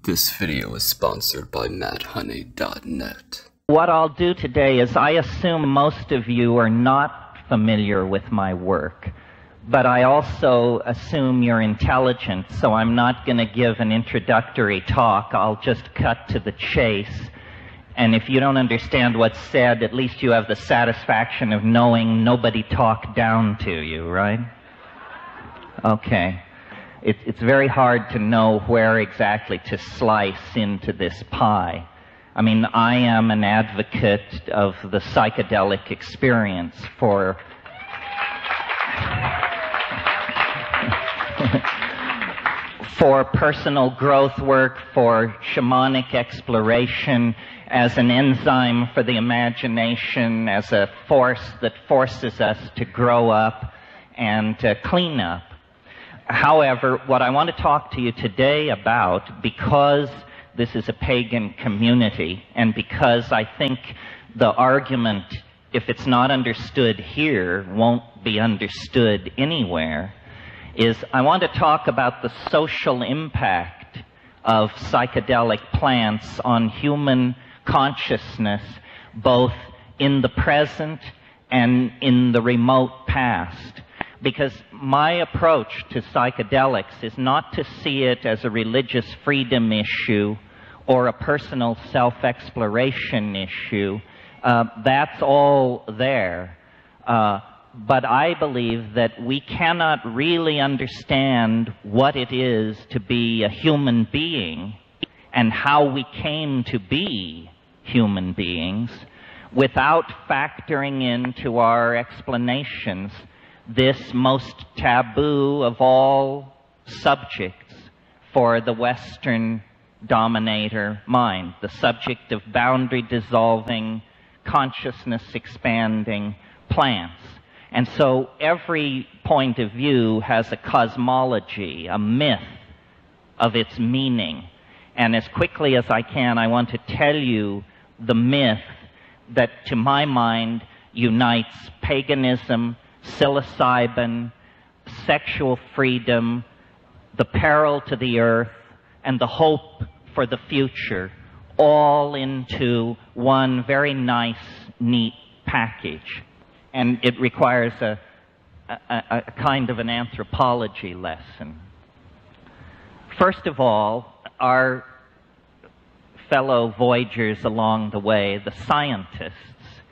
This video is sponsored by MattHoney.net. What I'll do today is I assume most of you are not familiar with my work, but I also assume you're intelligent, so I'm not going to give an introductory talk. I'll just cut to the chase. And if you don't understand what's said, at least you have the satisfaction of knowing nobody talked down to you, right? Okay. It's very hard to know where exactly to slice into this pie. I mean, I am an advocate of the psychedelic experience for personal growth work, for shamanic exploration, as an enzyme for the imagination, as a force that forces us to grow up and clean up. However, what I want to talk to you today about, because this is a pagan community, and because I think the argument, if it's not understood here, won't be understood anywhere, is I want to talk about the social impact of psychedelic plants on human consciousness, both in the present and in the remote past. Because my approach to psychedelics is not to see it as a religious freedom issue or a personal self-exploration issue. That's all there. But I believe that we cannot really understand what it is to be a human being and how we came to be human beings without factoring into our explanations this most taboo of all subjects for the Western dominator mind, the subject of boundary-dissolving, consciousness-expanding plants. And so every point of view has a cosmology, a myth of its meaning. And as quickly as I can, I want to tell you the myth that, to my mind, unites paganism, psilocybin, sexual freedom, the peril to the earth, and the hope for the future, all into one very nice, neat package. And it requires a kind of an anthropology lesson. First of all, our fellow voyagers along the way, the scientists,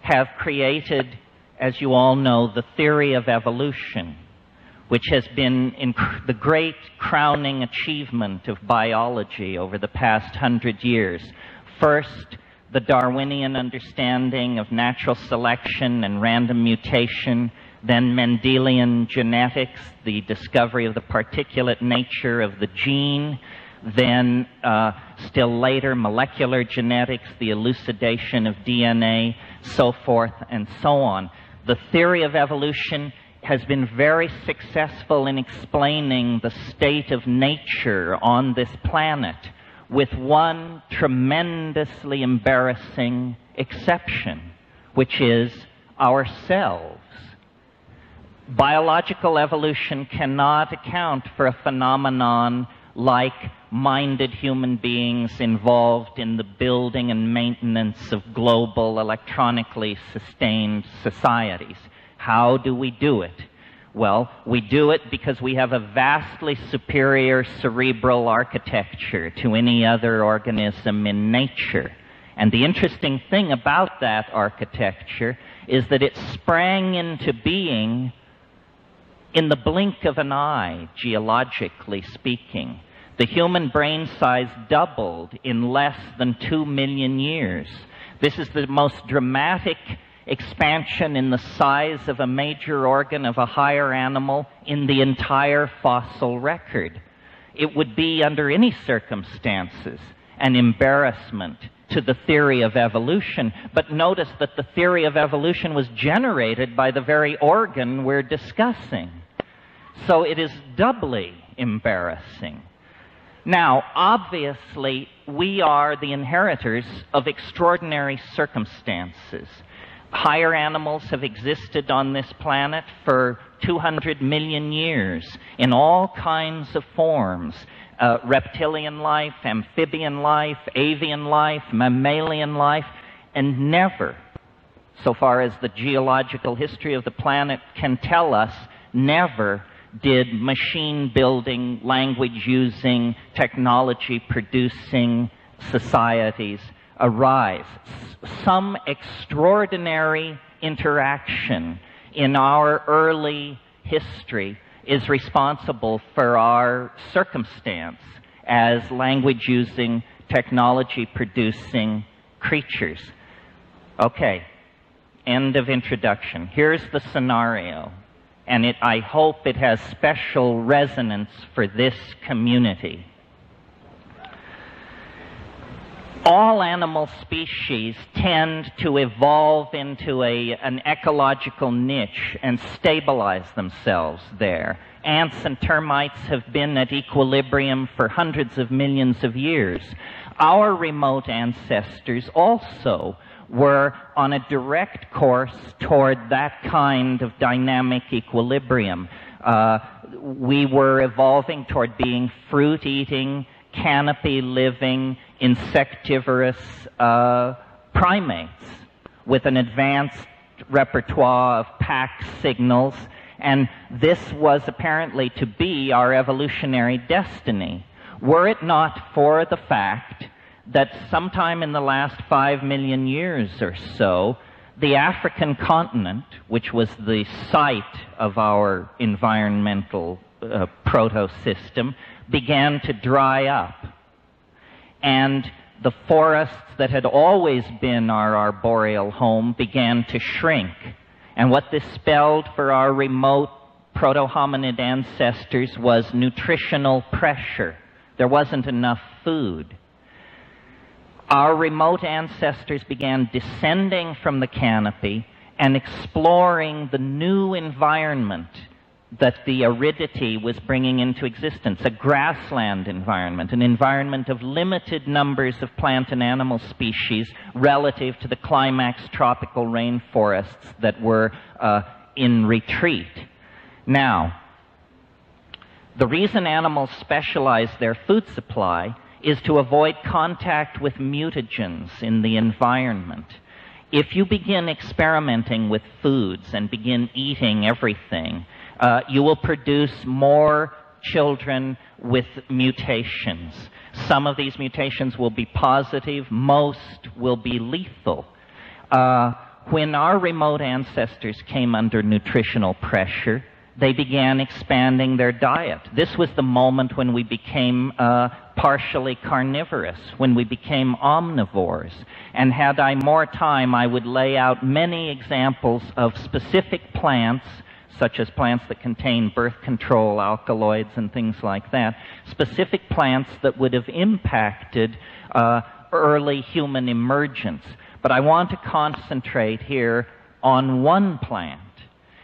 have created, as you all know, the theory of evolution, which has been the great crowning achievement of biology over the past 100 years. First, the Darwinian understanding of natural selection and random mutation, then Mendelian genetics, the discovery of the particulate nature of the gene, then still later molecular genetics, the elucidation of DNA, so forth and so on. The theory of evolution has been very successful in explaining the state of nature on this planet, with one tremendously embarrassing exception, which is ourselves. Biological evolution cannot account for a phenomenon like minded human beings involved in the building and maintenance of global, electronically sustained societies. How do we do it? Well, we do it because we have a vastly superior cerebral architecture to any other organism in nature. And the interesting thing about that architecture is that it sprang into being in the blink of an eye, geologically speaking. The human brain size doubled in less than 2 million years. This is the most dramatic expansion in the size of a major organ of a higher animal in the entire fossil record. It would be, under any circumstances, an embarrassment to the theory of evolution. But notice that the theory of evolution was generated by the very organ we're discussing. So it is doubly embarrassing. Now, obviously, we are the inheritors of extraordinary circumstances. Higher animals have existed on this planet for 200 million years in all kinds of forms. reptilian life, amphibian life, avian life, mammalian life, and never, so far as the geological history of the planet can tell us, never did machine-building, language-using, technology-producing societies arise. Some extraordinary interaction in our early history is responsible for our circumstance as language-using, technology-producing creatures. Okay, end of introduction. Here's the scenario, and I hope it has special resonance for this community. All animal species tend to evolve into an ecological niche and stabilize themselves there. Ants and termites have been at equilibrium for hundreds of millions of years. Our remote ancestors also were on a direct course toward that kind of dynamic equilibrium. We were evolving toward being fruit-eating, canopy-living, insectivorous primates with an advanced repertoire of pack signals, and this was apparently to be our evolutionary destiny. Were it not for the fact that sometime in the last 5 million years or so, the African continent, which was the site of our environmental proto-system, began to dry up. And the forests that had always been our arboreal home began to shrink. And what this spelled for our remote proto-hominid ancestors was nutritional pressure. There wasn't enough food. Our remote ancestors began descending from the canopy and exploring the new environment that the aridity was bringing into existence, a grassland environment, an environment of limited numbers of plant and animal species relative to the climax tropical rainforests that were in retreat. Now, the reason animals specialize their food supply is to avoid contact with mutagens in the environment. If you begin experimenting with foods and begin eating everything, you will produce more children with mutations. Some of these mutations will be positive, most will be lethal. When our remote ancestors came under nutritional pressure, they began expanding their diet. This was the moment when we became partially carnivorous, when we became omnivores. And had I more time, I would lay out many examples of specific plants, such as plants that contain birth control alkaloids and things like that, specific plants that would have impacted early human emergence. But I want to concentrate here on one plant,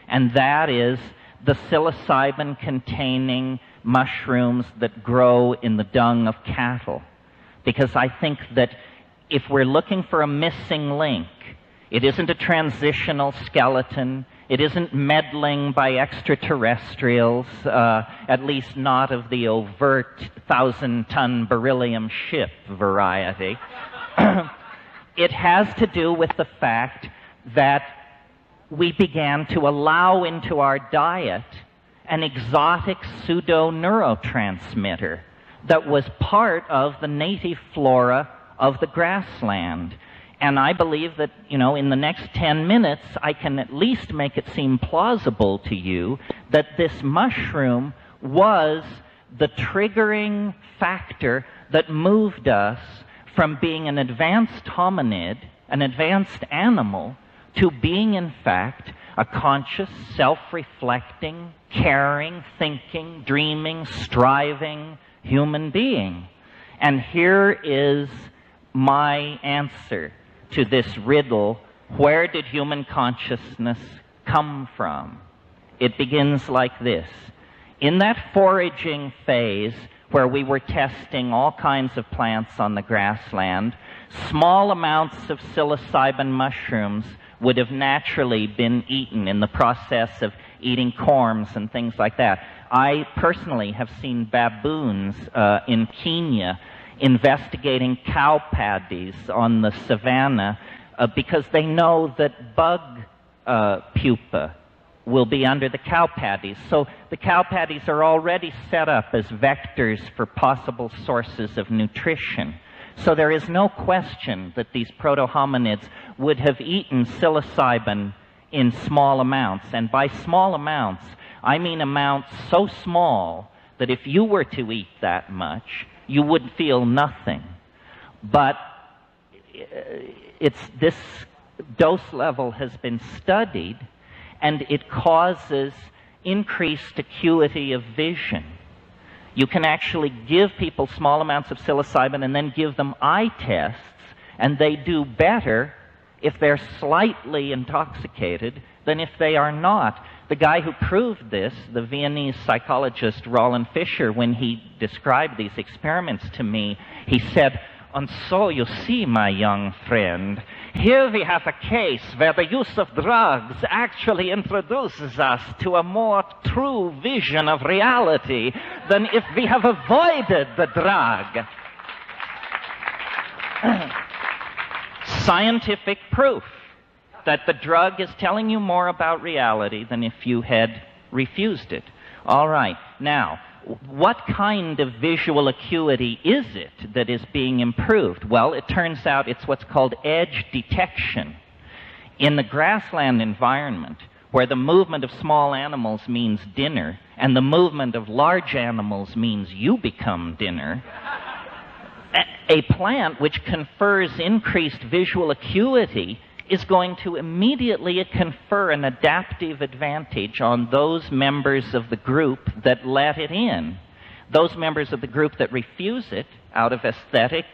and that is the psilocybin-containing mushrooms that grow in the dung of cattle. Because I think that if we're looking for a missing link, it isn't a transitional skeleton, it isn't meddling by extraterrestrials, at least not of the overt 1,000-ton beryllium ship variety. It has to do with the fact that we began to allow into our diet an exotic pseudo-neurotransmitter that was part of the native flora of the grassland. And I believe that, in the next 10 minutes, I can at least make it seem plausible to you that this mushroom was the triggering factor that moved us from being an advanced hominid, an advanced animal, to being, in fact, a conscious, self-reflecting, caring, thinking, dreaming, striving human being. And here is my answer to this riddle: where did human consciousness come from? It begins like this. In that foraging phase where we were testing all kinds of plants on the grassland, small amounts of psilocybin mushrooms would have naturally been eaten in the process of eating corms and things like that. I personally have seen baboons in Kenya investigating cow paddies on the savannah because they know that bug pupa will be under the cow paddies. So the cow paddies are already set up as vectors for possible sources of nutrition. So there is no question that these proto-hominids would have eaten psilocybin in small amounts. And by small amounts, I mean amounts so small that if you were to eat that much, you would feel nothing. But this dose level has been studied, and it causes increased acuity of vision. You can actually give people small amounts of psilocybin and then give them eye tests, and they do better if they're slightly intoxicated than if they are not. The guy who proved this, the Viennese psychologist Roland Fischer, when he described these experiments to me, he said, "And so you see, my young friend, here we have a case where the use of drugs actually introduces us to a more true vision of reality than if we have avoided the drug." Scientific proof that the drug is telling you more about reality than if you had refused it. All right. Now, what kind of visual acuity is it that is being improved? Well, it turns out it's what's called edge detection. In the grassland environment, where the movement of small animals means dinner, and the movement of large animals means you become dinner, a plant which confers increased visual acuity is going to immediately confer an adaptive advantage on those members of the group that let it in. Those members of the group that refuse it out of aesthetic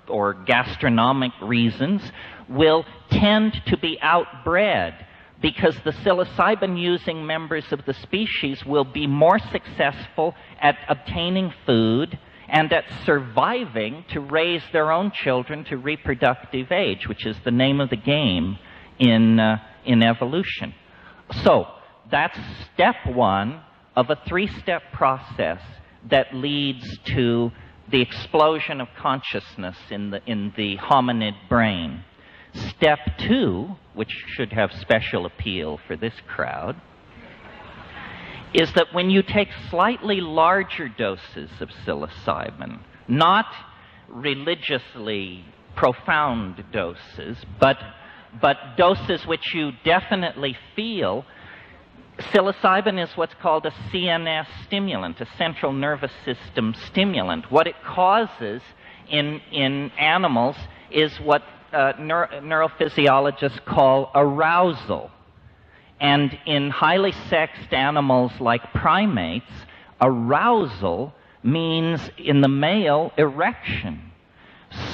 or gastronomic reasons will tend to be outbred, because the psilocybin-using members of the species will be more successful at obtaining food and at surviving to raise their own children to reproductive age, which is the name of the game in evolution. So that's step one of a three-step process that leads to the explosion of consciousness in the hominid brain. Step two, which should have special appeal for this crowd, is that when you take slightly larger doses of psilocybin, not religiously profound doses, but doses which you definitely feel, psilocybin is what's called a CNS stimulant, a central nervous system stimulant. What it causes in animals is what neurophysiologists call arousal. And in highly sexed animals like primates, arousal means, in the male, erection.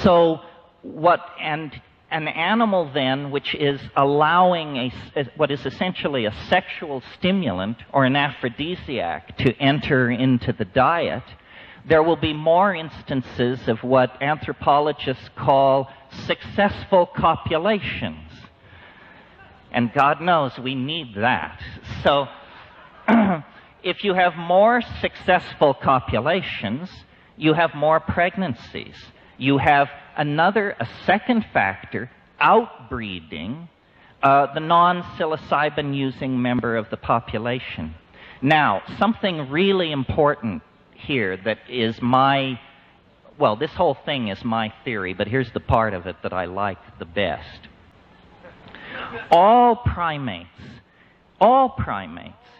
So an animal then which is allowing what is essentially a sexual stimulant or an aphrodisiac to enter into the diet, there will be more instances of what anthropologists call successful copulations. And God knows we need that. So if you have more successful copulations, you have more pregnancies. You have a second factor, outbreeding the non-psilocybin using member of the population. Now, something really important here that is this whole thing is my theory, but here's the part of it that I like the best. All primates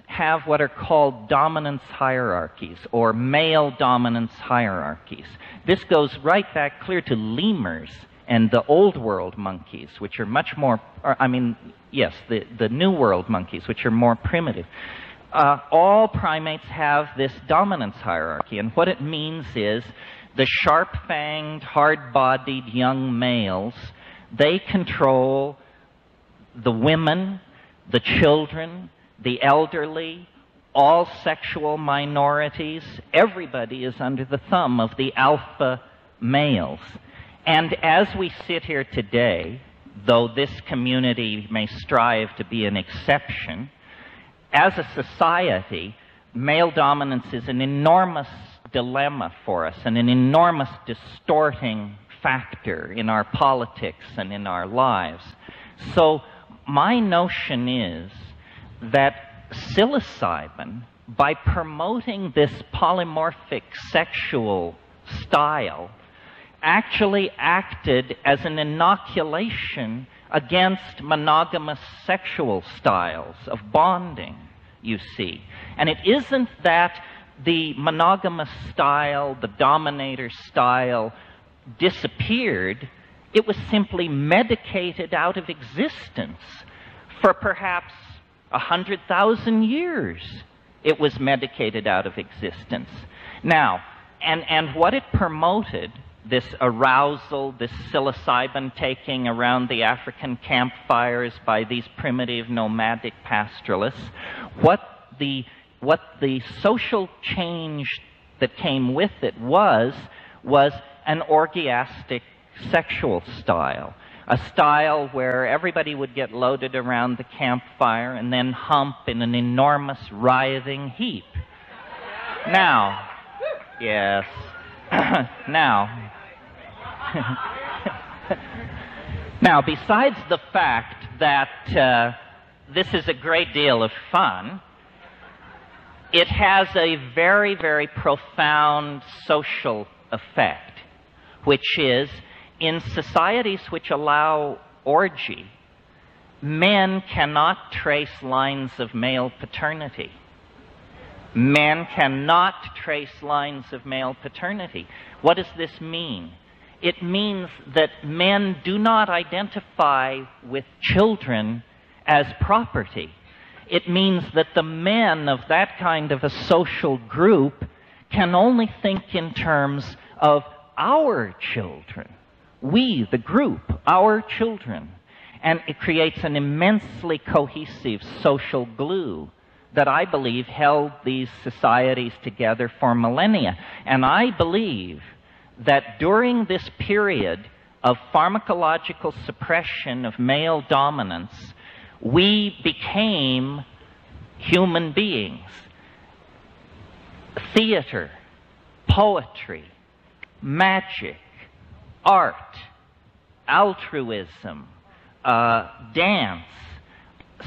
have what are called dominance hierarchies, or male dominance hierarchies. This goes right back clear to lemurs and the old world monkeys, which are much more, the new world monkeys, which are more primitive. All primates have this dominance hierarchy, and what it means is the sharp-fanged, hard-bodied young males, they control the women, the children, the elderly, all sexual minorities. Everybody is under the thumb of the alpha males. And as we sit here today, though this community may strive to be an exception, as a society, male dominance is an enormous dilemma for us and an enormous distorting factor in our politics and in our lives. So my notion is that psilocybin, by promoting this polymorphic sexual style, actually acted as an inoculation against monogamous sexual styles of bonding, you see. And it isn't that the monogamous style, the dominator style, disappeared. It was simply medicated out of existence for perhaps 100,000 years. It was medicated out of existence. Now, and what it promoted, this arousal, this psilocybin taking around the African campfires by these primitive nomadic pastoralists, what the social change that came with it was an orgiastic sexual style. A style where everybody would get loaded around the campfire and then hump in an enormous writhing heap. Now, yes, now, now, besides the fact that this is a great deal of fun, it has a very, very profound social effect, which is, in societies which allow orgy, men cannot trace lines of male paternity. Men cannot trace lines of male paternity. What does this mean? It means that men do not identify with children as property. It means that the men of that kind of a social group can only think in terms of our children. We, the group, our children. And it creates an immensely cohesive social glue that I believe held these societies together for millennia. And I believe that during this period of pharmacological suppression of male dominance, we became human beings. Theater, poetry, magic, art, altruism, dance,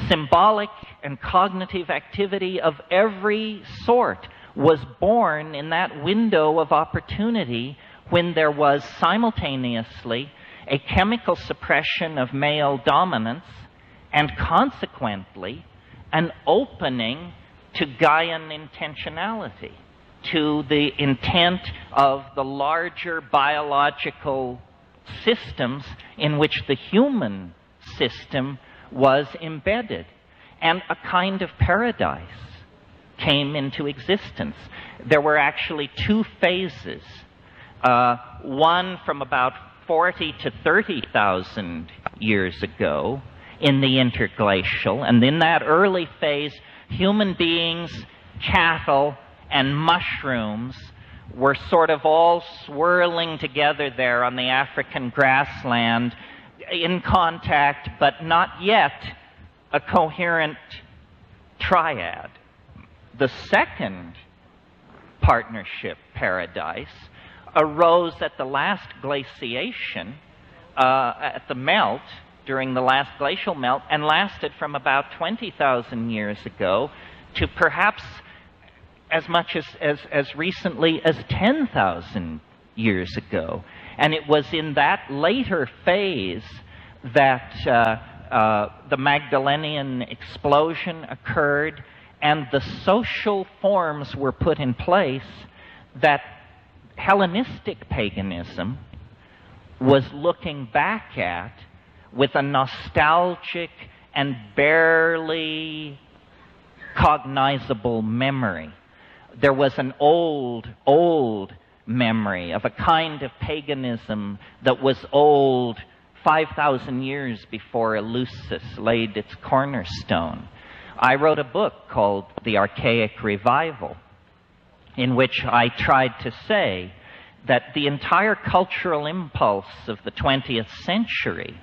symbolic and cognitive activity of every sort was born in that window of opportunity when there was simultaneously a chemical suppression of male dominance and consequently an opening to Gaian intentionality, to the intent of the larger biological systems in which the human system was embedded. And a kind of paradise came into existence. There were actually two phases. One from about 40 to 30,000 years ago in the interglacial. And in that early phase, human beings, cattle, and mushrooms were sort of all swirling together there on the African grassland in contact, but not yet a coherent triad. The second partnership paradise arose at the last glaciation, at the melt, during the last glacial melt, and lasted from about 20,000 years ago to perhaps as much as recently as 10,000 years ago. And it was in that later phase that the Magdalenian explosion occurred and the social forms were put in place that Hellenistic paganism was looking back at with a nostalgic and barely cognizable memory. There was an old memory of a kind of paganism that was old 5,000 years before Eleusis laid its cornerstone. I wrote a book called The Archaic Revival, in which I tried to say that the entire cultural impulse of the 20th century,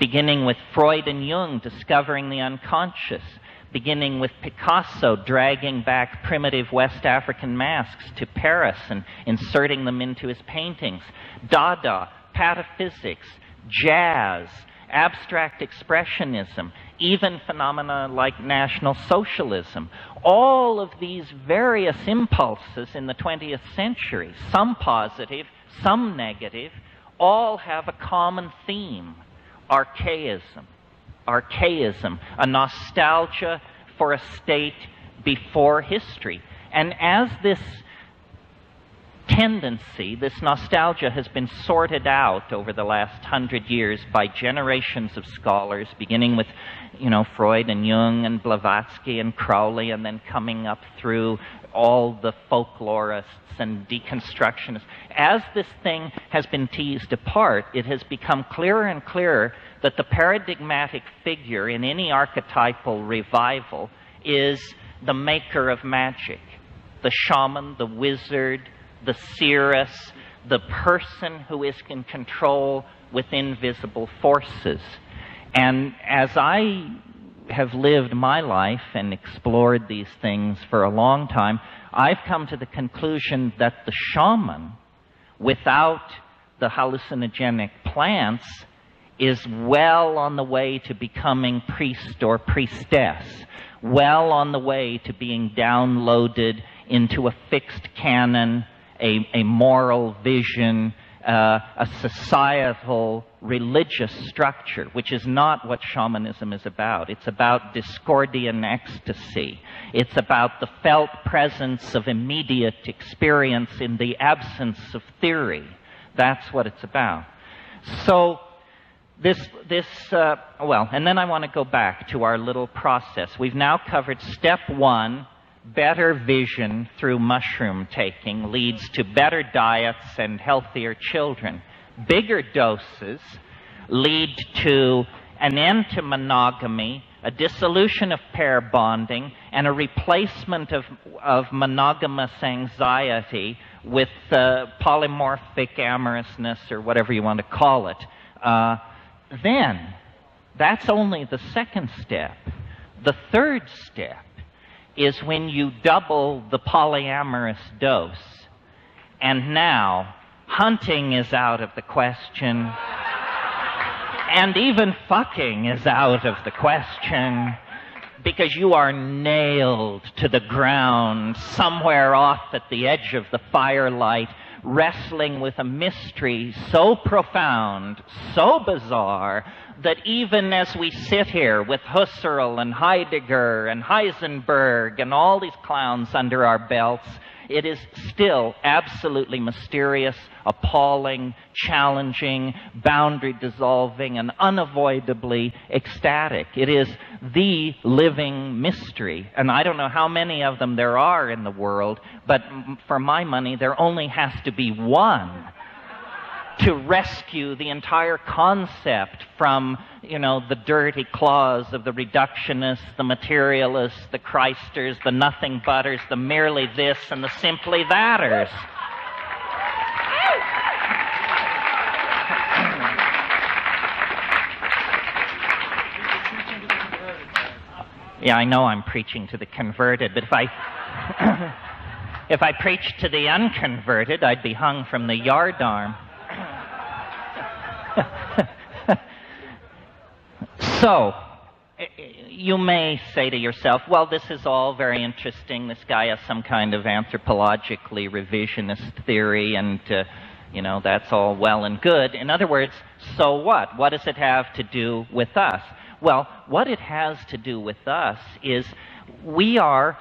beginning with Freud and Jung discovering the unconscious, beginning with Picasso dragging back primitive West African masks to Paris and inserting them into his paintings. Dada, pataphysics, jazz, abstract expressionism, even phenomena like National Socialism. All of these various impulses in the 20th century, some positive, some negative, all have a common theme: archaism. Archaism, a nostalgia for a state before history. And as this tendency, this nostalgia, has been sorted out over the last 100 years by generations of scholars, beginning with, Freud and Jung and Blavatsky and Crowley, and then coming up through all the folklorists and deconstructionists. As this thing has been teased apart, it has become clearer and clearer that the paradigmatic figure in any archetypal revival is the maker of magic, the shaman, the wizard, the seeress, the person who is in control with invisible forces. And as I have lived my life and explored these things for a long time, I've come to the conclusion that the shaman, without the hallucinogenic plants, is well on the way to becoming priest or priestess, well on the way to being downloaded into a fixed canon, a moral vision, a societal religious structure, which is not what shamanism is about. It's about Discordian ecstasy. It's about the felt presence of immediate experience in the absence of theory. That's what it's about. So and then I want to go back to our little process. We've now covered step one. Better vision through mushroom taking leads to better diets and healthier children. Bigger doses lead to an end to monogamy, a dissolution of pair bonding, and a replacement of monogamous anxiety with polymorphic amorousness, or whatever you want to call it. Then, that's only the second step. The third step is when you double the polyamorous dose. And now, hunting is out of the question, and even fucking is out of the question, because you are nailed to the ground somewhere off at the edge of the firelight, wrestling with a mystery so profound, so bizarre, that even as we sit here with Husserl and Heidegger and Heisenberg and all these clowns under our belts, it is still absolutely mysterious, appalling, challenging, boundary dissolving, and unavoidably ecstatic. It is the living mystery. And I don't know how many of them there are in the world, but for my money, there only has to be one to rescue the entire concept from, the dirty claws of the reductionists, the materialists, the Christers, the nothing butters, the merely this and the simply thaters. Yeah, I know I'm preaching to the converted, but if I preached to the unconverted, I'd be hung from the yardarm. So, you may say to yourself, well, this is all very interesting. This guy has some kind of anthropologically revisionist theory, and, that's all well and good. In other words, so what? What does it have to do with us? Well, what it has to do with us is we are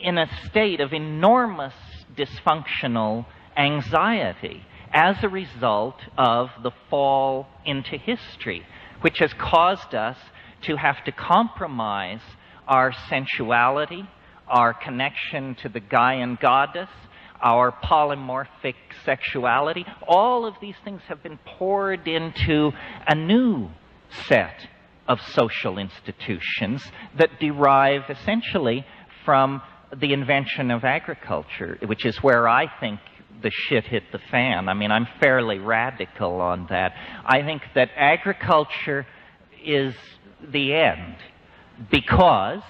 in a state of enormous dysfunctional anxiety as a result of the fall into history, which has caused us to have to compromise our sensuality, our connection to the Gaian goddess, our polymorphic sexuality. All of these things have been poured into a new set of social institutions that derive essentially from the invention of agriculture, which is where I think the shit hit the fan. I mean, I'm fairly radical on that. I think that agriculture is the end because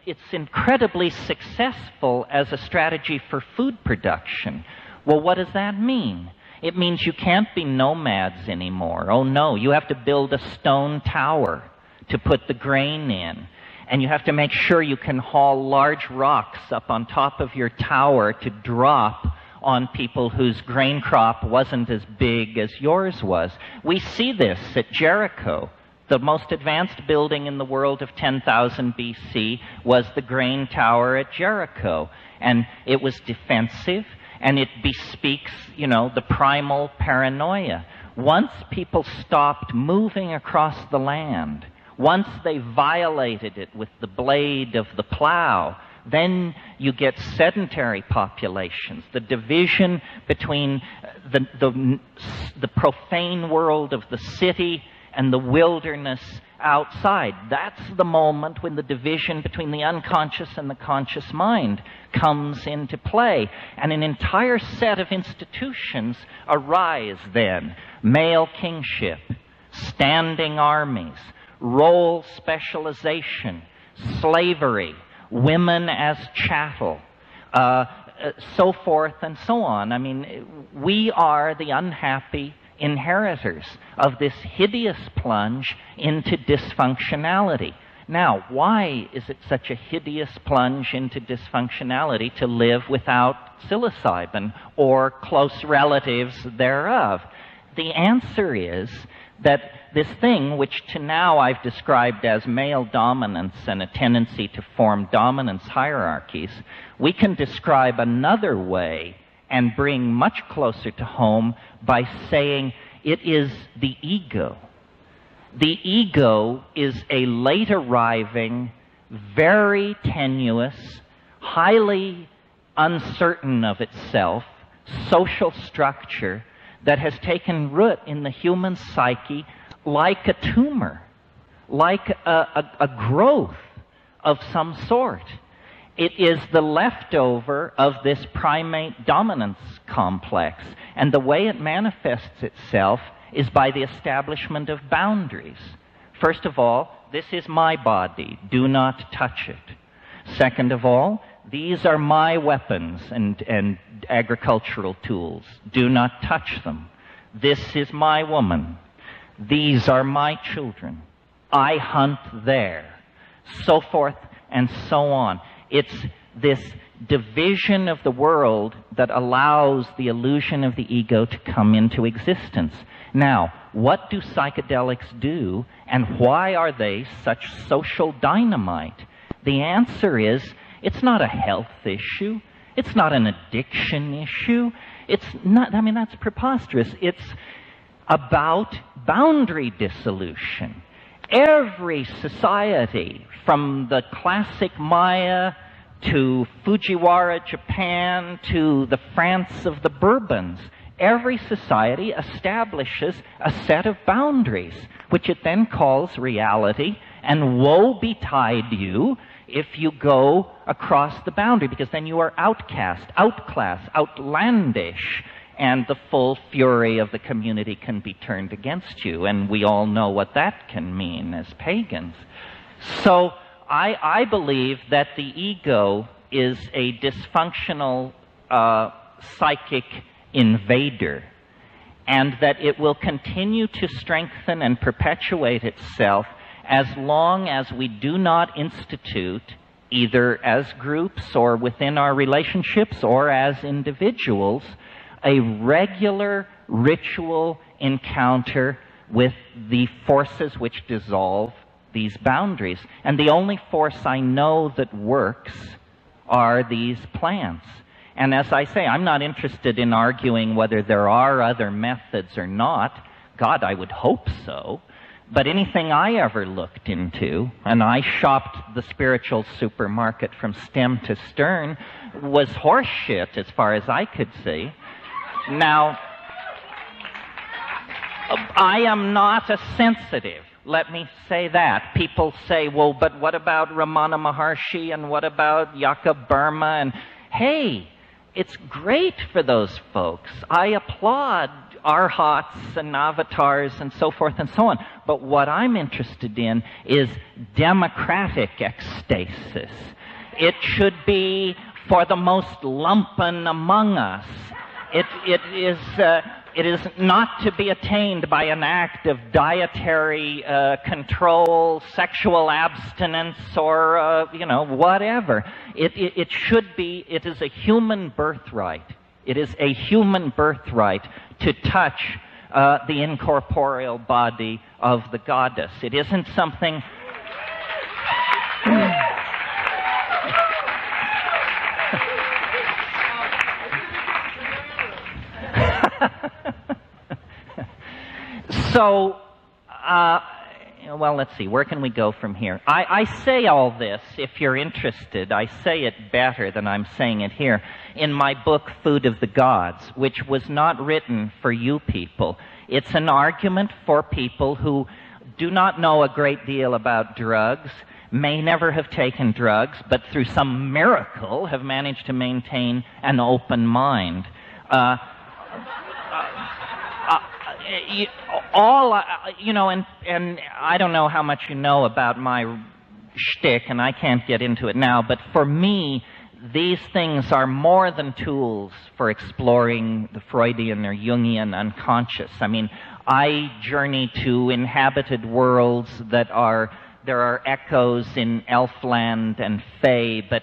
it's incredibly successful as a strategy for food production. Well, what does that mean? It means you can't be nomads anymore. Oh no, you have to build a stone tower to put the grain in. And you have to make sure you can haul large rocks up on top of your tower to drop on people whose grain crop wasn't as big as yours was. We see this at Jericho. The most advanced building in the world of 10,000 BC was the grain tower at Jericho. And it was defensive, and it bespeaks, the primal paranoia. Once people stopped moving across the land, once they violated it with the blade of the plow, then you get sedentary populations. The division between the profane world of the city and the wilderness outside. That's the moment when the division between the unconscious and the conscious mind comes into play. And an entire set of institutions arise then. Male kingship, standing armies, role specialization, slavery, women as chattel, so forth and so on. I mean, we are the unhappy inheritors of this hideous plunge into dysfunctionality. Now, why is it such a hideous plunge into dysfunctionality to live without psilocybin or close relatives thereof? The answer is that this thing, which to now I've described as male dominance and a tendency to form dominance hierarchies, we can describe another way and bring much closer to home by saying it is the ego. The ego is a late arriving, very tenuous, highly uncertain of itself, social structure that has taken root in the human psyche like a tumor, like a growth of some sort. It is the leftover of this primate dominance complex. And the way it manifests itself is by the establishment of boundaries. First of all, this is my body. Do not touch it. Second of all, these are my weapons and agricultural tools. Do not touch them. This is my woman. These are my children. I hunt there. So forth and so on. It's this division of the world that allows the illusion of the ego to come into existence. Now, what do psychedelics do, and why are they such social dynamite? The answer is, it's not a health issue. It's not an addiction issue. It's not, that's preposterous. It's about boundary dissolution. Every society, from the classic Maya to Fujiwara, Japan, to the France of the Bourbons, every society establishes a set of boundaries, which it then calls reality, and woe betide you if you go across the boundary, because then you are outcast, outclassed, outlandish, and the full fury of the community can be turned against you. And we all know what that can mean as pagans. So I believe that the ego is a dysfunctional psychic invader, and that it will continue to strengthen and perpetuate itself as long as we do not institute, either as groups or within our relationships or as individuals, a regular ritual encounter with the forces which dissolve these boundaries. And the only force I know that works are these plants. And as I say, I'm not interested in arguing whether there are other methods or not. God, I would hope so. But anything I ever looked into, and I shopped the spiritual supermarket from stem to stern, was horse shit as far as I could see. Now, I am not a sensitive. Let me say that. People say, well, but what about Ramana Maharshi and what about Jakob Burma? And hey, it's great for those folks. I applaud arhats and avatars and so forth and so on. But what I'm interested in is democratic ecstasis. It should be for the most lumpen among us. It is not to be attained by an act of dietary control, sexual abstinence, or whatever. It should be. It is a human birthright. It is a human birthright to touch the incorporeal body of the goddess. It isn't something. So, well, let's see. Where can we go from here? I say all this, if you're interested, I say it better than I'm saying it here, in my book, Food of the Gods, which was not written for you people. It's an argument for people who do not know a great deal about drugs, may never have taken drugs, but through some miracle have managed to maintain an open mind. And I don't know how much you know about my shtick, and I can't get into it now, but for me, these things are more than tools for exploring the Freudian or Jungian unconscious. I mean, I journey to inhabited worlds that there are echoes in Elfland and Fae, but,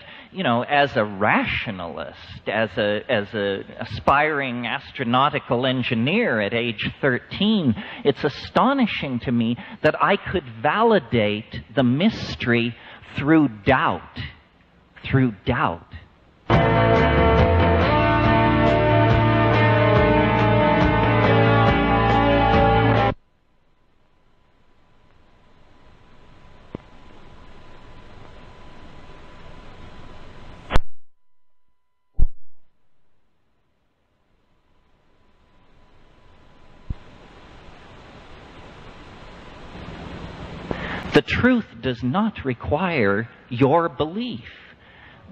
as a rationalist, as a aspiring astronautical engineer at age 13, it's astonishing to me that I could validate the mystery through doubt. Through doubt. The truth does not require your belief.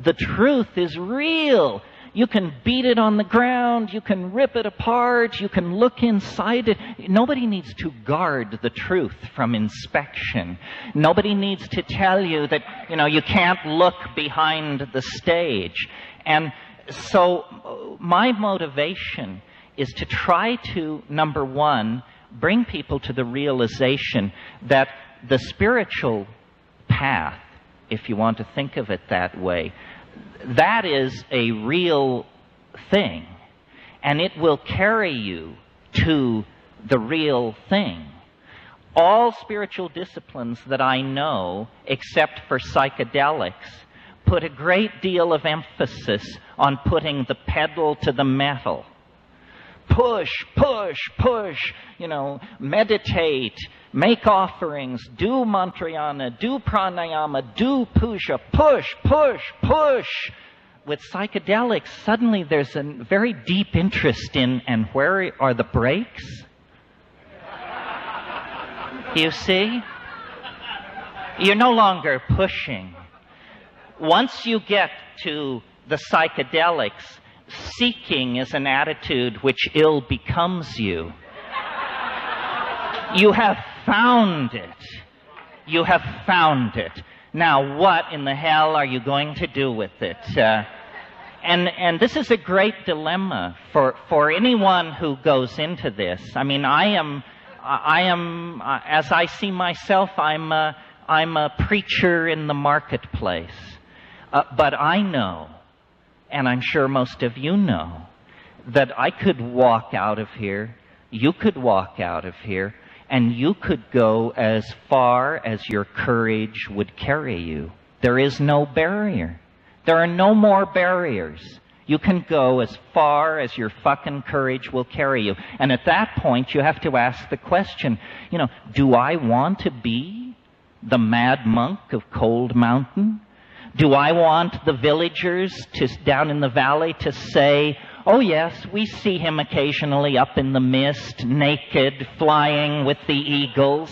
The truth is real. You can beat it on the ground, you can rip it apart, you can look inside it. Nobody needs to guard the truth from inspection. Nobody needs to tell you that, you can't look behind the stage. And so my motivation is to try to, number one, bring people to the realization that the spiritual path, if you want to think of it that way, that is a real thing, and it will carry you to the real thing. All spiritual disciplines that I know, except for psychedelics, put a great deal of emphasis on putting the pedal to the metal. Push, push, push, meditate, make offerings, do mantrayana, do pranayama, do puja, push, push, push. With psychedelics, suddenly there's a very deep interest in, and where are the brakes? You see? You're no longer pushing. Once you get to the psychedelics, seeking is an attitude which ill becomes you. You have found it. You have found it. Now, what in the hell are you going to do with it? And this is a great dilemma for anyone who goes into this. I mean, I am, as I see myself, I'm a preacher in the marketplace. But I know, and I'm sure most of you know, that I could walk out of here, you could walk out of here, and you could go as far as your courage would carry you. There is no barrier. There are no more barriers. You can go as far as your fucking courage will carry you. And at that point, you have to ask the question, do I want to be the mad monk of Cold Mountain? Do I want the villagers down in the valley to say, oh yes, we see him occasionally up in the mist, naked, flying with the eagles,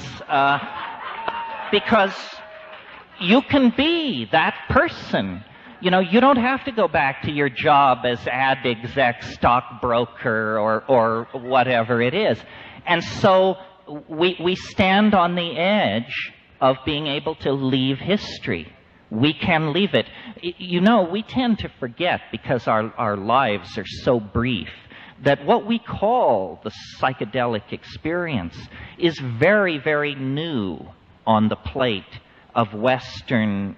because you can be that person. you know, you don't have to go back to your job as ad exec, stockbroker, or whatever it is. And so we stand on the edge of being able to leave history. We can leave it. You know, we tend to forget, because our lives are so brief, that what we call the psychedelic experience is very, very new on the plate of Western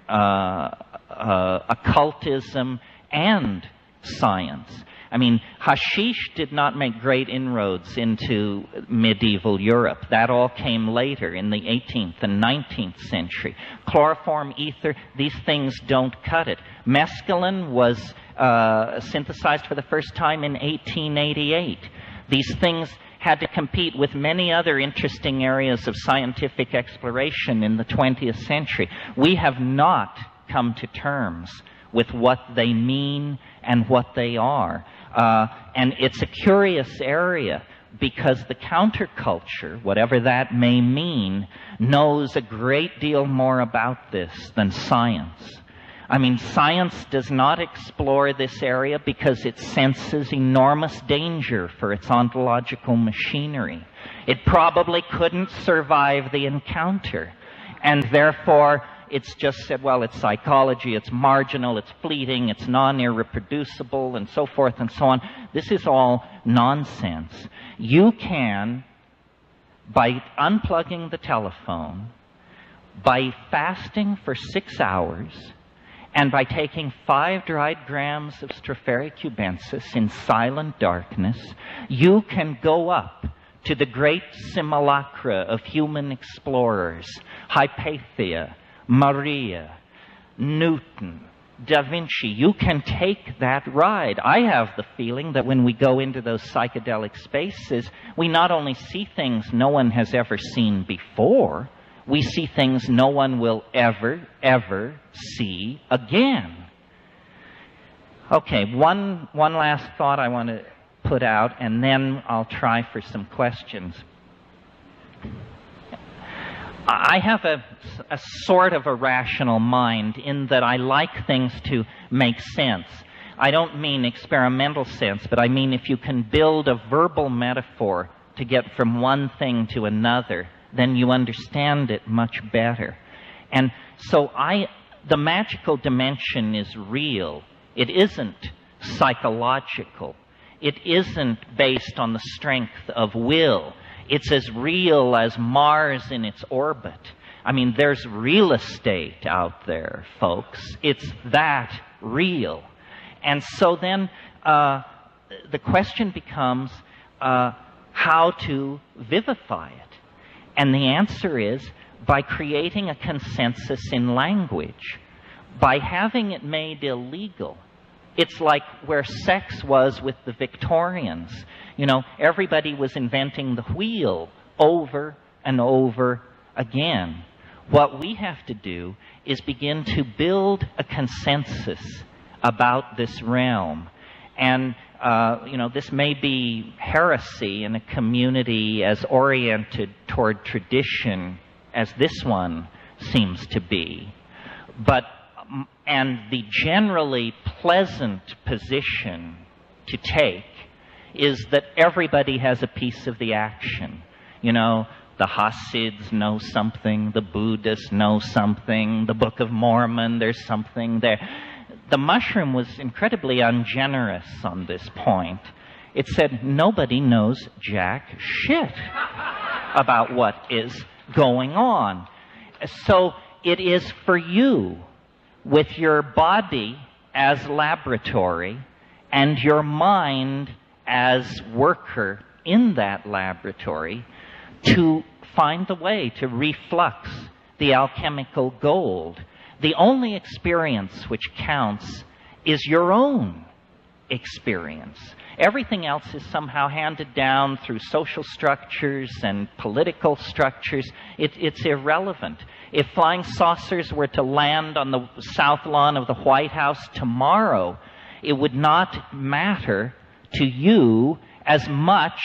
occultism and science. I mean, hashish did not make great inroads into medieval Europe. That all came later in the 18th and 19th century. Chloroform, ether, these things don't cut it. Mescaline was synthesized for the first time in 1888. These things had to compete with many other interesting areas of scientific exploration in the 20th century. We have not come to terms with what they mean and what they are. And it's a curious area, because the counterculture, whatever that may mean, knows a great deal more about this than science. I mean, science does not explore this area because it senses enormous danger for its ontological machinery. It probably couldn't survive the encounter, and therefore it's just said, well, it's psychology, it's marginal, it's fleeting, it's non-irreproducible, and so forth and so on. This is all nonsense. You can, by unplugging the telephone, by fasting for 6 hours, and by taking 5 dried grams of Stropharia cubensis in silent darkness, you can go up to the great simulacra of human explorers, Hypatia, Maria, Newton, Da Vinci. You can take that ride. I have the feeling that when we go into those psychedelic spaces, we not only see things no one has ever seen before, we see things no one will ever, ever see again. Okay, one last thought I want to put out, and then I'll try for some questions. I have a sort of a rational mind in that I like things to make sense. I don't mean experimental sense, but I mean if you can build a verbal metaphor to get from one thing to another, then you understand it much better. And so the magical dimension is real. It isn't psychological. It isn't based on the strength of will. It's as real as Mars in its orbit. I mean, there's real estate out there, folks. It's that real. And so then the question becomes how to vivify it. And the answer is by creating a consensus in language, by having it made illegal. It's like where sex was with the Victorians. You know, everybody was inventing the wheel over and over again. What we have to do is begin to build a consensus about this realm. And, you know, this may be heresy in a community as oriented toward tradition as this one seems to be. And the generally pleasant position to take is that everybody has a piece of the action. You know, the Hasids know something, the Buddhists know something, the Book of Mormon, there's something there. The mushroom was incredibly ungenerous on this point. It said nobody knows jack shit about what is going on. So it is for you, with your body as laboratory and your mind as worker in that laboratory, to find the way to reflux the alchemical gold. The only experience which counts is your own experience. Everything else is somehow handed down through social structures and political structures. It's irrelevant. If flying saucers were to land on the south lawn of the White House tomorrow, it would not matter to you as much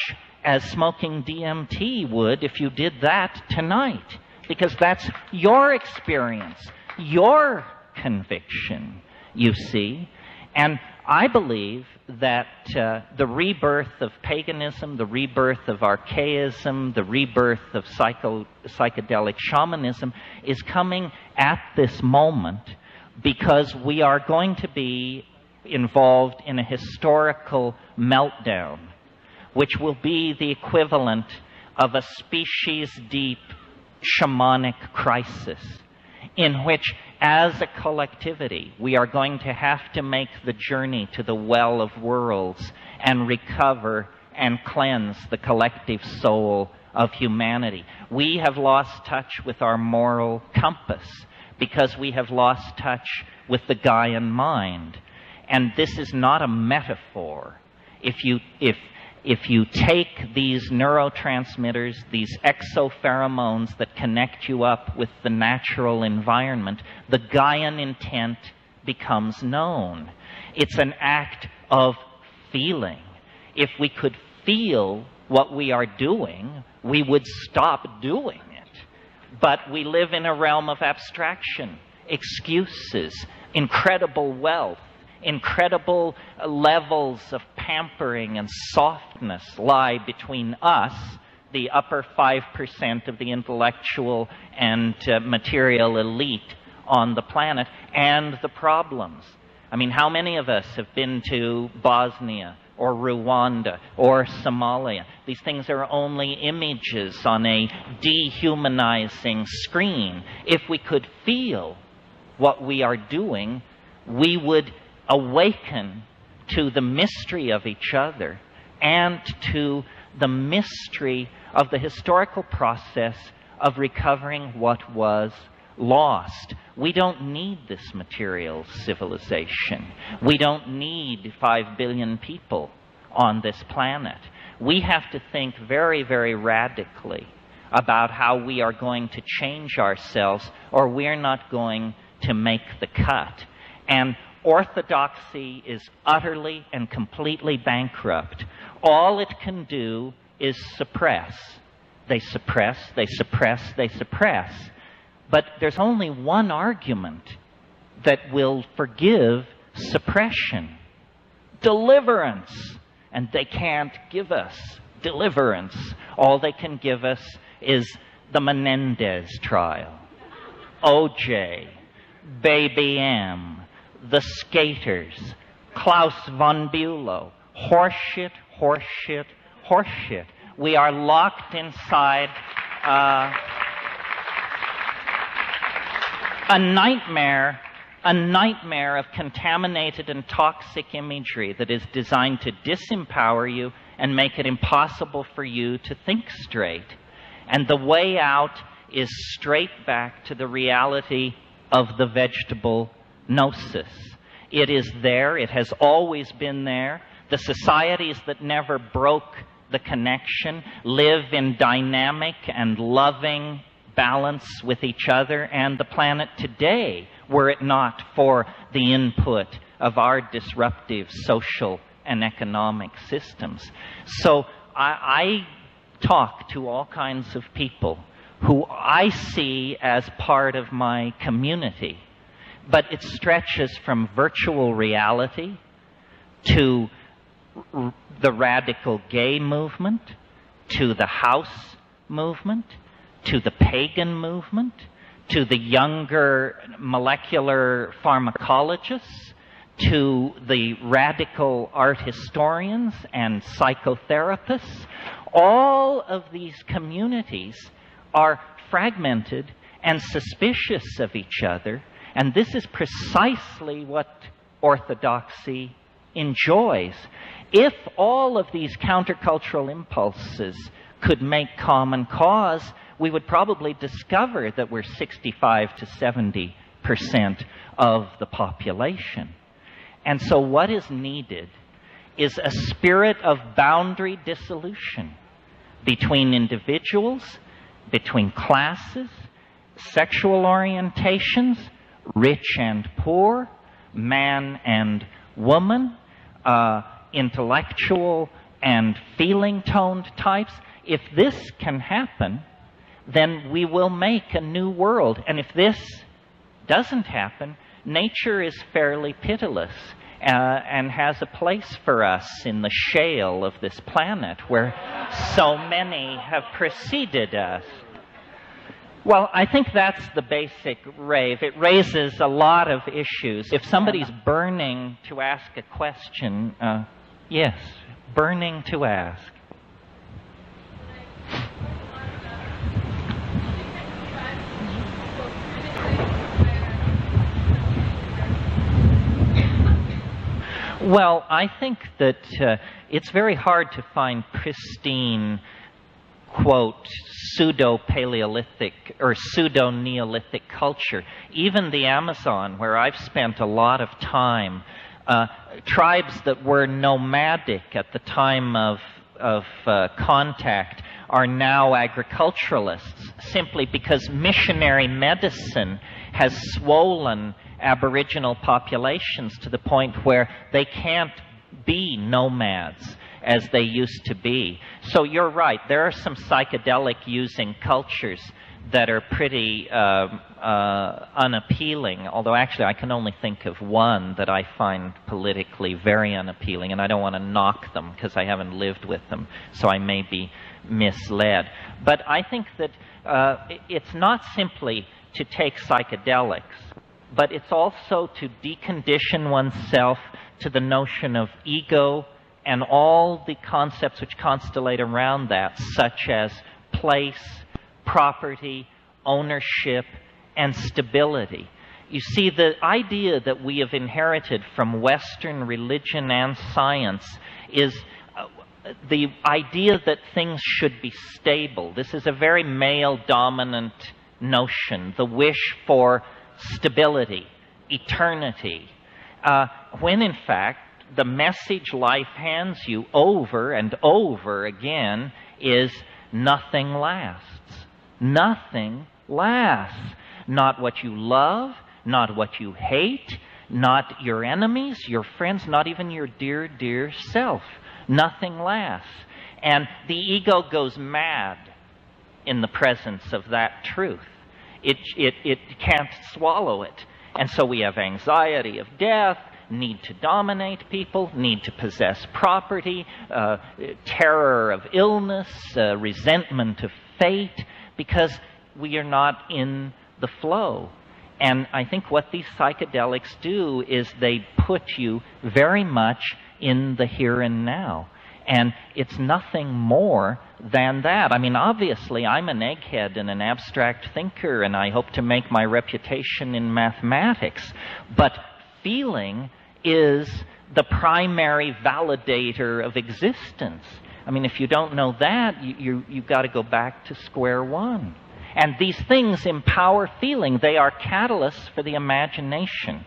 as smoking DMT would if you did that tonight, because that's your experience, your conviction. you see. And I believe that the rebirth of paganism, the rebirth of archaism, the rebirth of psychedelic shamanism is coming at this moment because we are going to be involved in a historical meltdown, which will be the equivalent of a species-deep shamanic crisis, in which, as a collectivity, we are going to have to make the journey to the well of worlds and recover and cleanse the collective soul of humanity. We have lost touch with our moral compass because we have lost touch with the Gaian mind. And this is not a metaphor. If you take these neurotransmitters, these exopheromones that connect you up with the natural environment, the Gaian intent becomes known. It's an act of feeling. If we could feel what we are doing, we would stop doing it. But we live in a realm of abstraction, excuses, incredible wealth, incredible levels of pampering and softness lie between us, the upper 5% of the intellectual and material elite on the planet, and the problems. I mean, how many of us have been to Bosnia or Rwanda or Somalia? These things are only images on a dehumanizing screen. If we could feel what we are doing, we would awaken to the mystery of each other and to the mystery of the historical process of recovering what was lost. We don't need this material civilization. We don't need 5 billion people on this planet. We have to think very, very radically about how we are going to change ourselves, or we're not going to make the cut. And orthodoxy is utterly and completely bankrupt. All it can do is suppress. They suppress, they suppress, they suppress. But there's only one argument that will forgive suppression: deliverance. And they can't give us deliverance. All they can give us is the Menendez trial, OJ, Baby M, the skaters, Klaus von Bülow. Horseshit, horseshit, horseshit. We are locked inside a nightmare of contaminated and toxic imagery that is designed to disempower you and make it impossible for you to think straight. And the way out is straight back to the reality of the vegetable gnosis. It is there. It has always been there. The societies that never broke the connection live in dynamic and loving balance with each other and the planet today, were it not for the input of our disruptive social and economic systems. So I talk to all kinds of people who I see as part of my community. But it stretches from virtual reality to the radical gay movement, to the house movement, to the pagan movement, to the younger molecular pharmacologists, to the radical art historians and psychotherapists. All of these communities are fragmented and suspicious of each other. And this is precisely what orthodoxy enjoys. If all of these countercultural impulses could make common cause, we would probably discover that we're 65 to 70% of the population. And so what is needed is a spirit of boundary dissolution between individuals, between classes, sexual orientations, rich and poor, man and woman, intellectual and feeling-toned types. If this can happen, then we will make a new world. And if this doesn't happen, nature is fairly pitiless and has a place for us in the shale of this planet where so many have preceded us. Well, I think that's the basic rave. It raises a lot of issues. If somebody's burning to ask a question, yes, burning to ask. Well, I think that it's very hard to find pristine, quote, pseudo-Paleolithic or pseudo-Neolithic culture. Even the Amazon, where I've spent a lot of time, tribes that were nomadic at the time of contact are now agriculturalists, simply because missionary medicine has swollen Aboriginal populations to the point where they can't be nomads as they used to be. So you're right, there are some psychedelic-using cultures that are pretty unappealing, although actually I can only think of one that I find politically very unappealing, and I don't want to knock them because I haven't lived with them, so I may be misled. But I think that it's not simply to take psychedelics, but it's also to decondition oneself to the notion of ego and all the concepts which constellate around that, such as place, property, ownership, and stability. You see, the idea that we have inherited from Western religion and science is the idea that things should be stable. This is a very male-dominant notion, the wish for stability, eternity, when in fact the message life hands you over and over again is nothing lasts. Nothing lasts. Not what you love, not what you hate, not your enemies, your friends, not even your dear, dear self. Nothing lasts. And the ego goes mad in the presence of that truth. It can't swallow it. And so we have anxiety of death, need to dominate people, need to possess property, terror of illness, resentment of fate, because we are not in the flow. And I think what these psychedelics do is they put you very much in the here and now. And it's nothing more than that. I mean, obviously, I'm an egghead and an abstract thinker, and I hope to make my reputation in mathematics. But feeling is the primary validator of existence. I mean, if you don't know that, you've got to go back to square one. And these things empower feeling. They are catalysts for the imagination.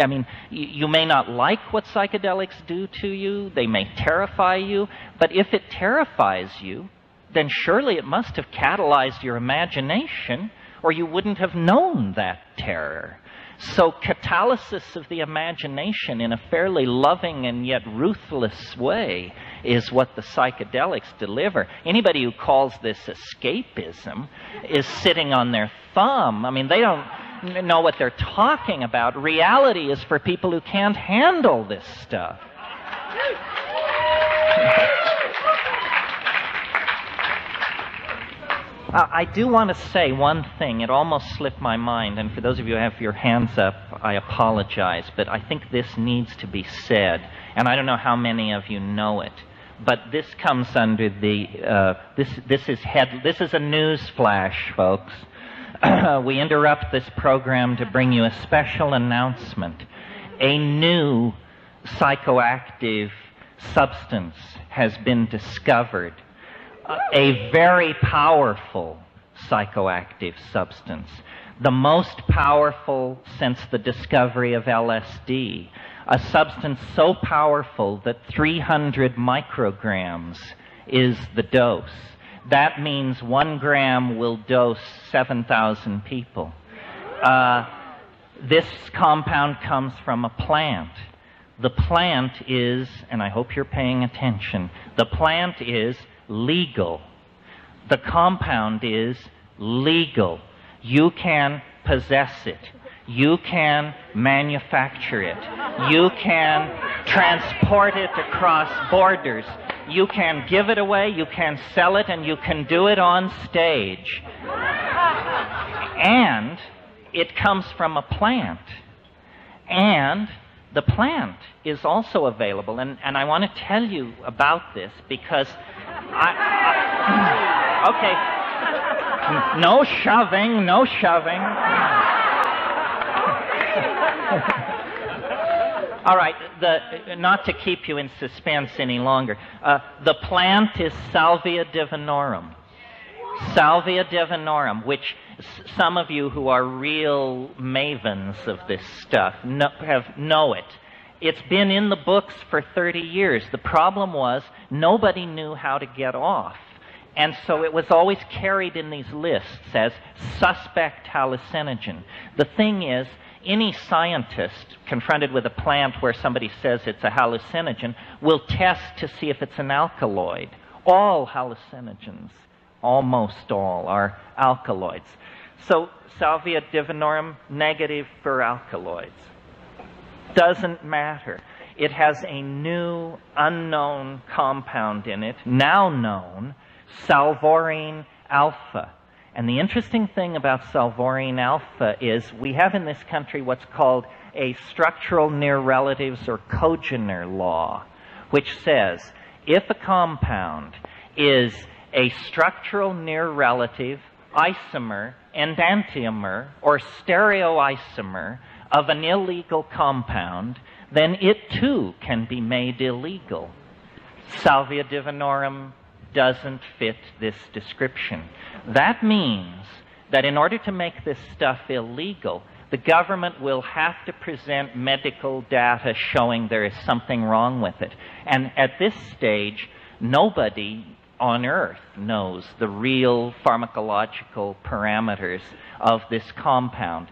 I mean, you may not like what psychedelics do to you. They may terrify you. But if it terrifies you, then surely it must have catalyzed your imagination, or you wouldn't have known that terror. So catalysis of the imagination in a fairly loving and yet ruthless way is what the psychedelics deliver. Anybody who calls this escapism is sitting on their thumb. I mean, they don't know what they're talking about. Reality is for people who can't handle this stuff. I do want to say one thing. It almost slipped my mind, and for those of you who have your hands up, I apologize, but I think this needs to be said, and I don't know how many of you know it, but this comes under the, this is a news flash, folks. We interrupt this program to bring you a special announcement. A new psychoactive substance has been discovered. A very powerful psychoactive substance, the most powerful since the discovery of LSD, a substance so powerful that 300 micrograms is the dose. That means 1 gram will dose 7,000 people. This compound comes from a plant. The plant is, and I hope you're paying attention, the plant is legal. The compound is legal. You can possess it. You can manufacture it. You can transport it across borders. You can give it away, you can sell it, and you can do it on stage. And it comes from a plant. And the plant is also available. And I want to tell you about this because okay. No shoving, no shoving. All right, not to keep you in suspense any longer, the plant is Salvia divinorum. Salvia divinorum, which some of you who are real mavens of this stuff know it. It's been in the books for 30 years. The problem was nobody knew how to get off. And so it was always carried in these lists as suspect hallucinogen. The thing is, any scientist confronted with a plant where somebody says it's a hallucinogen will test to see if it's an alkaloid. All hallucinogens, almost all, are alkaloids. So Salvia divinorum, negative for alkaloids. Doesn't matter. It has a new, unknown compound in it, now known, salvorine alpha. And the interesting thing about salvorine alpha is we have in this country what's called a structural near relatives or cogener law, which says if a compound is a structural near relative, isomer, enantiomer, or stereoisomer of an illegal compound, then it too can be made illegal. Salvia divinorum doesn't fit this description. That means that in order to make this stuff illegal, the government will have to present medical data showing there is something wrong with it. And at this stage, nobody on Earth knows the real pharmacological parameters of this compound.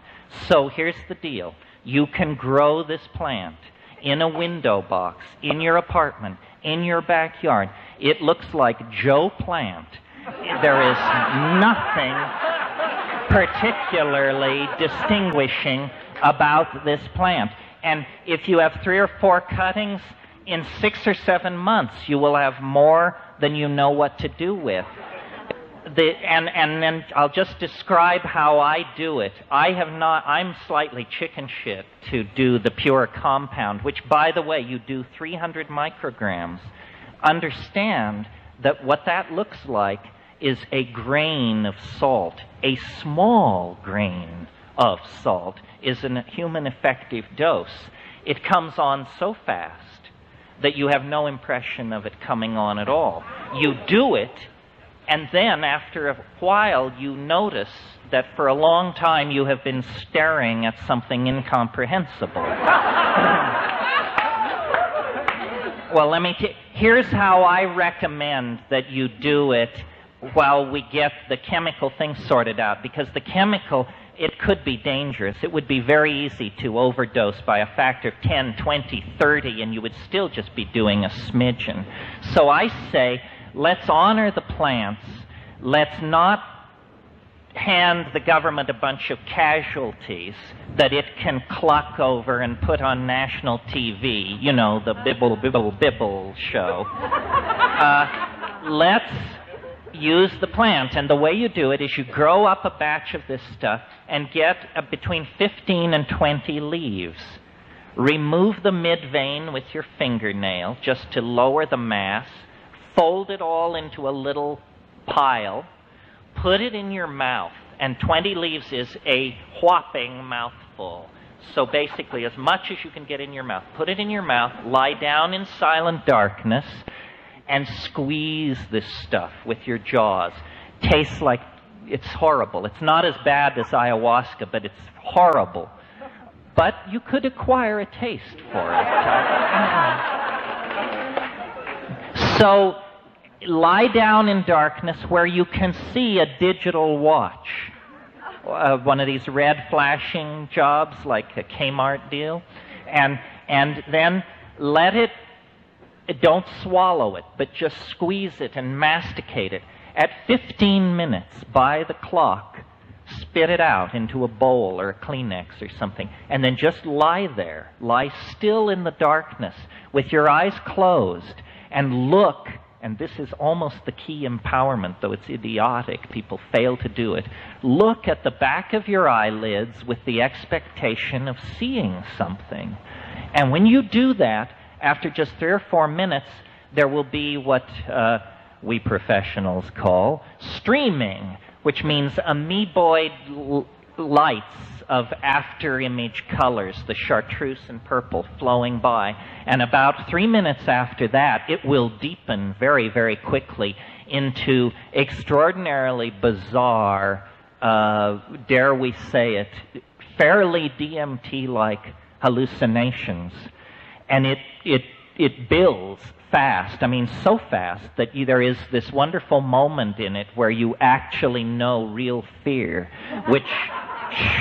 So here's the deal. You can grow this plant in a window box, in your apartment, in your backyard. It looks like Joe Plant. There is nothing particularly distinguishing about this plant. And if you have 3 or 4 cuttings, in 6 or 7 months you will have more than you know what to do with. And then I'll just describe how I do it. I'm slightly chicken shit to do the pure compound, which, by the way, you do 300 micrograms. Understand that what that looks like is a grain of salt. A small grain of salt is a human effective dose. It comes on so fast that you have no impression of it coming on at all. You do it, and then after a while you notice that for a long time you have been staring at something incomprehensible. Well, here's how I recommend that you do it while we get the chemical thing sorted out, because the chemical, it could be dangerous. It would be very easy to overdose by a factor of 10, 20, 30, and you would still just be doing a smidgen. So I say, let's honor the plants. Let's not hand the government a bunch of casualties that it can cluck over and put on national TV, you know, the bibble, bibble, bibble show. Let's use the plant. And the way you do it is you grow up a batch of this stuff and get between 15 and 20 leaves. Remove the mid-vein with your fingernail just to lower the mass. Fold it all into a little pile. Put it in your mouth. And 20 leaves is a whopping mouthful. So basically, as much as you can get in your mouth. Put it in your mouth, lie down in silent darkness, and squeeze this stuff with your jaws. Tastes like it's horrible. It's not as bad as ayahuasca, but it's horrible. But you could acquire a taste for it. So lie down in darkness where you can see a digital watch. One of these red flashing jobs like a Kmart deal. And then let it, don't swallow it, but just squeeze it and masticate it. At 15 minutes by the clock, spit it out into a bowl or a Kleenex or something, and then just lie there, lie still in the darkness with your eyes closed and look, and this is almost the key empowerment, though it's idiotic, people fail to do it. Look at the back of your eyelids with the expectation of seeing something. And when you do that, after just 3 or 4 minutes, there will be what we professionals call streaming, which means amoeboid lights of after-image colors, the chartreuse and purple flowing by. And about 3 minutes after that, it will deepen very, very quickly into extraordinarily bizarre, dare we say it, fairly DMT-like hallucinations. And it builds fast. I mean, so fast that there is this wonderful moment in it where you actually know real fear, which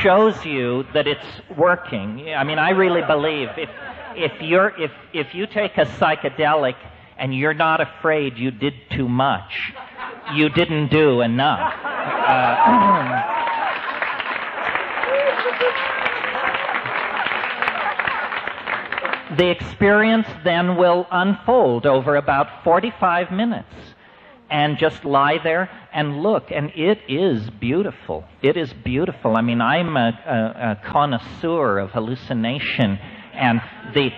shows you that it's working. I mean, I really believe if you take a psychedelic and you're not afraid you did too much, you didn't do enough. The experience then will unfold over about 45 minutes. And just lie there and look, and it is beautiful. It is beautiful. I mean, I'm a connoisseur of hallucination, and the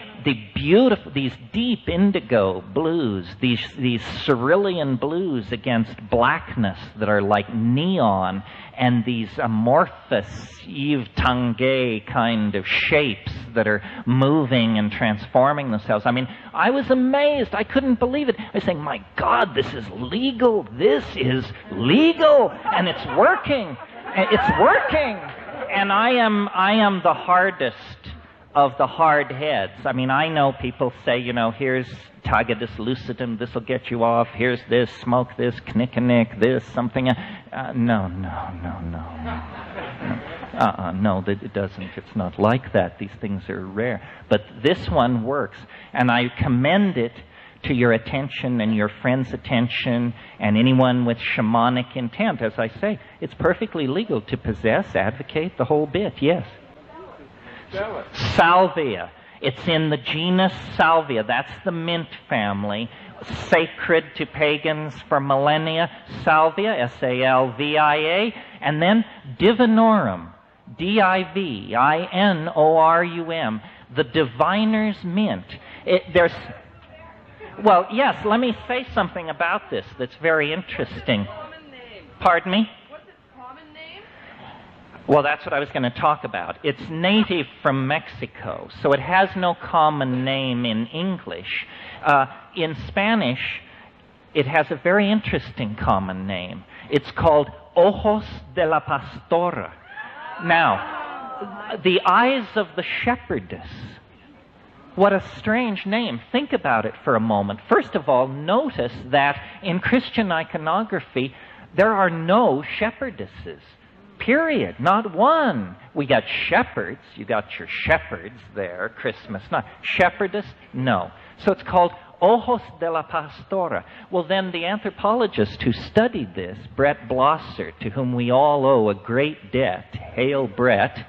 beautiful, these deep indigo blues, these cerulean blues against blackness that are like neon, and these amorphous Yves Tanguy kind of shapes that are moving and transforming themselves. I mean, I was amazed. I couldn't believe it. I was saying, my God, this is legal. This is legal, and it's working. It's working. And I am the hardest of the hard heads. I mean, I know people say, you know, here's Tagetes lucidum, this will get you off, here's this, smoke this, knick-a-nick, this, something. No, it doesn't. It's not like that. These things are rare. But this one works, and I commend it to your attention and your friends' attention and anyone with shamanic intent. As I say, it's perfectly legal to possess, advocate, the whole bit, yes. Salvia. It's in the genus Salvia. That's the mint family. Sacred to pagans for millennia. Salvia, S-A-L-V-I-A. And then Divinorum, D-I-V-I-N-O-R-U-M. The diviner's mint. Well, yes, let me say something about this that's very interesting. Pardon me? Well, that's what I was going to talk about. It's native from Mexico, so it has no common name in English. In Spanish, it has a very interesting common name. It's called Ojos de la Pastora. Now, the eyes of the shepherdess. What a strange name. Think about it for a moment. First of all, notice that in Christian iconography, there are no shepherdesses. Period. Not one. We got shepherds. You got your shepherds there, Christmas. Not shepherdess? No. So it's called Ojos de la Pastora. Well, then the anthropologist who studied this, Brett Blosser, to whom we all owe a great debt, hail Brett,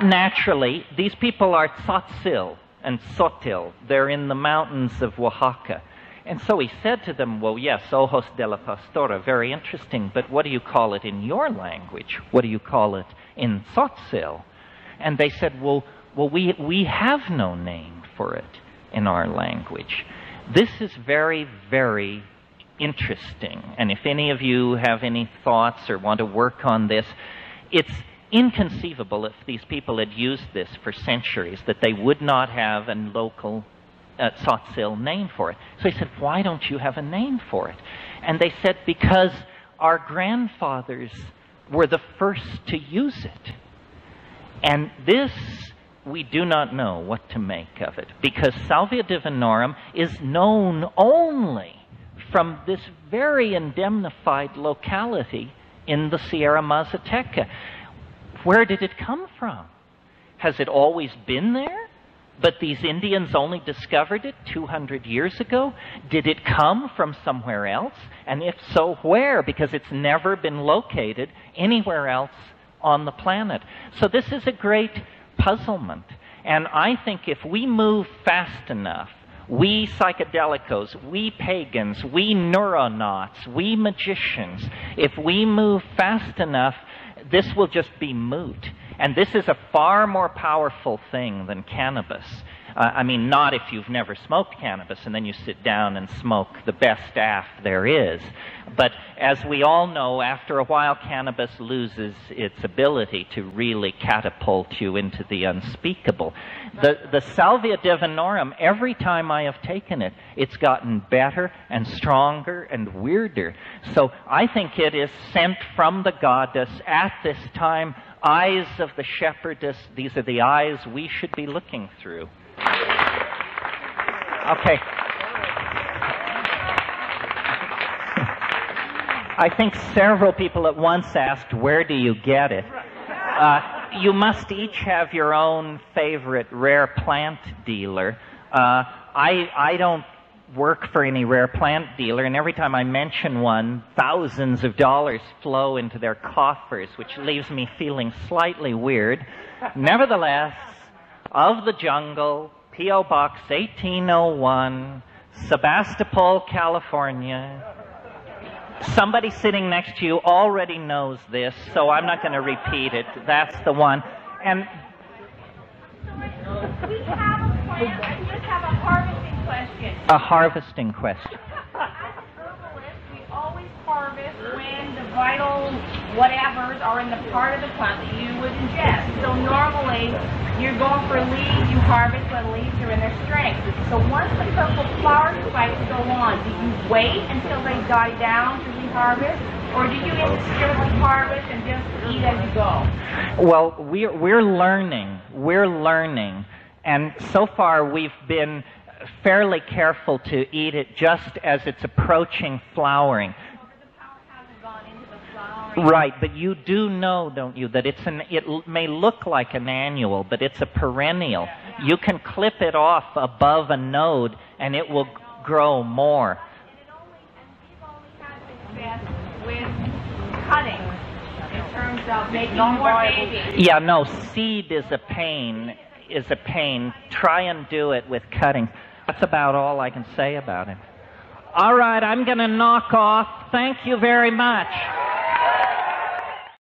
naturally, these people are Tzotzil and Sotil. They're in the mountains of Oaxaca. And so he said to them, well, yes, Ojos de la Pastora, very interesting, but what do you call it in your language? What do you call it in Tzotzil? And they said, well, we have no name for it in our language. This is very, very interesting. And if any of you have any thoughts or want to work on this, it's inconceivable if these people had used this for centuries that they would not have a local Tzotzil name for it. So he said, why don't you have a name for it? And they said, because our grandfathers were the first to use it. And this, we do not know what to make of it, because Salvia divinorum is known only from this very indemnified locality in the Sierra Mazateca. Where did it come from? Has it always been there? But these Indians only discovered it 200 years ago? Did it come from somewhere else? And if so, where? Because it's never been located anywhere else on the planet. So this is a great puzzlement. And I think if we move fast enough, we psychedelicos, we pagans, we neuronauts, we magicians, if we move fast enough, this will just be moot. And this is a far more powerful thing than cannabis. I mean, not if you've never smoked cannabis and then you sit down and smoke the best aff there is. But as we all know, after a while, cannabis loses its ability to really catapult you into the unspeakable. The Salvia divinorum, every time I have taken it, it's gotten better and stronger and weirder. So I think it is sent from the goddess at this time. Eyes of the shepherdess, these are the eyes we should be looking through. Okay. I think several people at once asked, where do you get it? You must each have your own favorite rare plant dealer. I don't work for any rare plant dealer, and every time I mention one, thousands of dollars flow into their coffers, which leaves me feeling slightly weird. Nevertheless, Of the Jungle, P.O. Box 1801, Sebastopol, California. Somebody sitting next to you already knows this, so I'm not going to repeat it. That's the one. And we have a plan. I just have a harvesting question. A harvesting question. As herbalists, we always harvest when the vital whatevers are in the part of the plant that you would ingest. So normally, you're going for leaves, you harvest when leaves are in their strength. So once the purple flower spikes go on, do you wait until they die down to reharvest? Or do you indiscriminately harvest and just eat as you go? Well, we're learning. We're learning. And so far, we've been fairly careful to eat it just as it's approaching flowering. Right, but you do know, don't you, that it may look like an annual, but it's a perennial. You can clip it off above a node, and it will grow more. And we've only had success with cutting in terms of making more babies. Yeah, no, seed is a pain. Try and do it with cutting. That's about all I can say about it. All right, I'm going to knock off. Thank you very much.